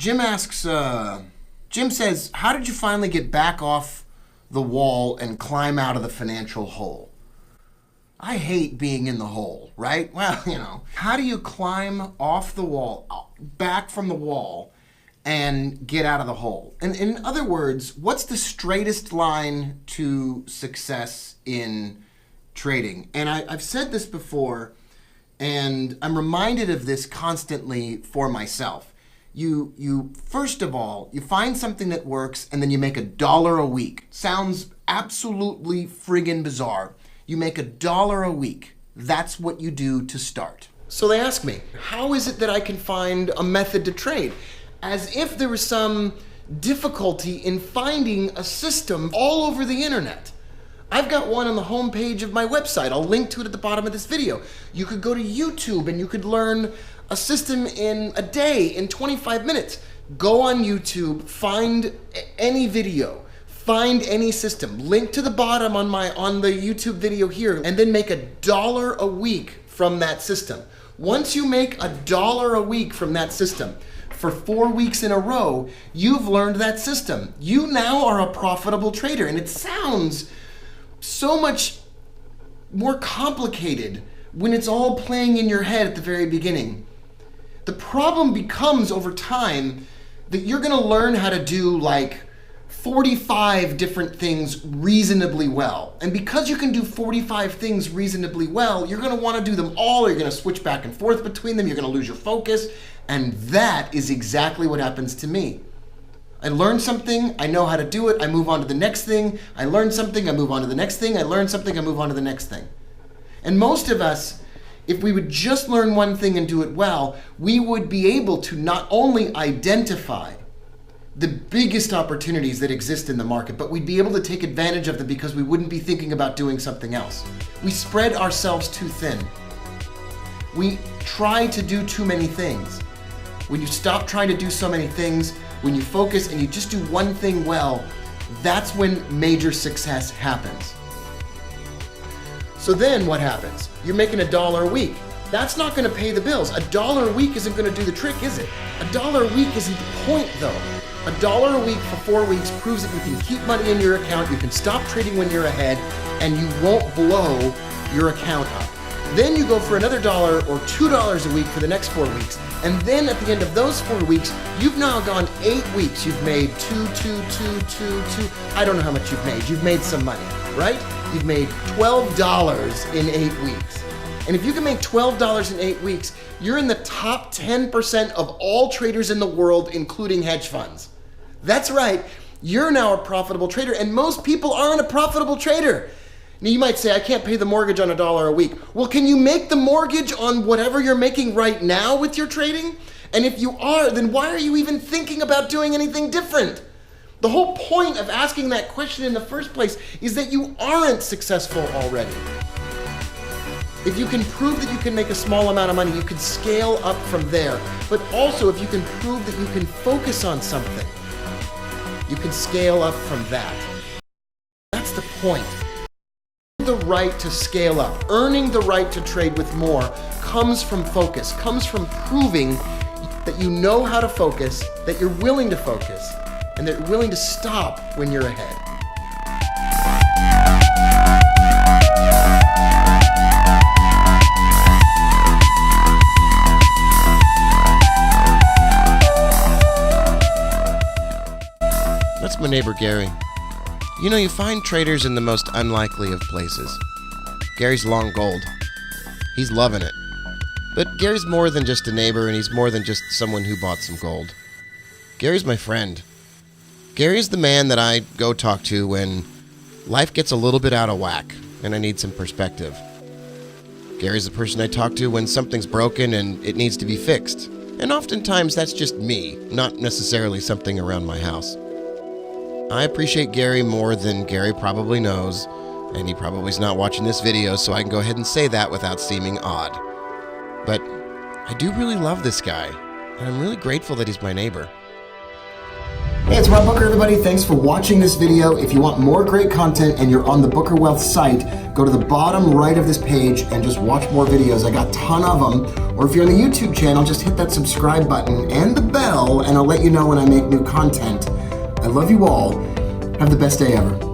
Jim asks, Jim says, how did you finally get back off the wall and climb out of the financial hole? I hate being in the hole, right? Well, you know, how do you climb off the wall, back from the wall, and get out of the hole? And in other words, what's the straightest line to success in trading? And I've said this before, and I'm reminded of this constantly for myself. You first of all, you find something that works, and then you make $1 a week. Sounds absolutely friggin' bizarre. You make $1 a week. That's what you do to start. So they ask me, how is it that I can find a method to trade? As if there was some difficulty in finding a system all over the internet. I've got one on the homepage of my website. I'll link to it at the bottom of this video. You could go to YouTube and you could learn a system in a day, in 25 minutes. Go on YouTube, find any video, find any system. Link to the bottom on the YouTube video here, and then make $1 a week from that system. Once you make $1 a week from that system, for 4 weeks in a row, you've learned that system. You now are a profitable trader, and it sounds so much more complicated when it's all playing in your head at the very beginning. The problem becomes over time that you're gonna learn how to do like 45 different things reasonably well. And because you can do 45 things reasonably well, you're gonna wanna do them all, you're gonna switch back and forth between them, you're gonna lose your focus, and that is exactly what happens to me. I learn something, I know how to do it, I move on to the next thing, I learn something, I move on to the next thing, I learn something, I move on to the next thing. And most of us, if we would just learn one thing and do it well, we would be able to not only identify the biggest opportunities that exist in the market, but we'd be able to take advantage of them because we wouldn't be thinking about doing something else. We spread ourselves too thin. We try to do too many things. When you stop trying to do so many things, when you focus and you just do one thing well, that's when major success happens. So then what happens? You're making $1 a week. That's not gonna pay the bills. $1 a week isn't gonna do the trick, is it? $1 a week isn't the point though. $1 a week for 4 weeks proves that you can keep money in your account, you can stop trading when you're ahead, and you won't blow your account up. Then you go for another $1 or $2 a week for the next 4 weeks. And then at the end of those 4 weeks, you've now gone 8 weeks. You've made two. I don't know how much you've made. You've made some money, right? You've made $12 in 8 weeks. And if you can make $12 in 8 weeks, you're in the top 10% of all traders in the world, including hedge funds. That's right, you're now a profitable trader, and most people aren't a profitable trader. Now you might say, I can't pay the mortgage on $1 a week. Well, can you make the mortgage on whatever you're making right now with your trading? And if you are, then why are you even thinking about doing anything different? The whole point of asking that question in the first place is that you aren't successful already. If you can prove that you can make a small amount of money, you can scale up from there. But also, if you can prove that you can focus on something, you can scale up from that. That's the point. The right to scale up, earning the right to trade with more comes from focus, comes from proving that you know how to focus, that you're willing to focus, and that you're willing to stop when you're ahead. That's my neighbor Gary. You know, you find traders in the most unlikely of places. Gary's long gold. He's loving it. But Gary's more than just a neighbor, and he's more than just someone who bought some gold. Gary's my friend. Gary's the man that I go talk to when life gets a little bit out of whack and I need some perspective. Gary's the person I talk to when something's broken and it needs to be fixed. And oftentimes that's just me, not necessarily something around my house. I appreciate Gary more than Gary probably knows, and he probably is not watching this video, so I can go ahead and say that without seeming odd. But I do really love this guy, and I'm really grateful that he's my neighbor. Hey, it's Rob Booker, everybody. Thanks for watching this video. If you want more great content and you're on the Booker Wealth site, go to the bottom right of this page and just watch more videos. I got a ton of them Or if you're on the YouTube channel, just hit that subscribe button and the bell, and I'll let you know when I make new content. I love you all. Have the best day ever.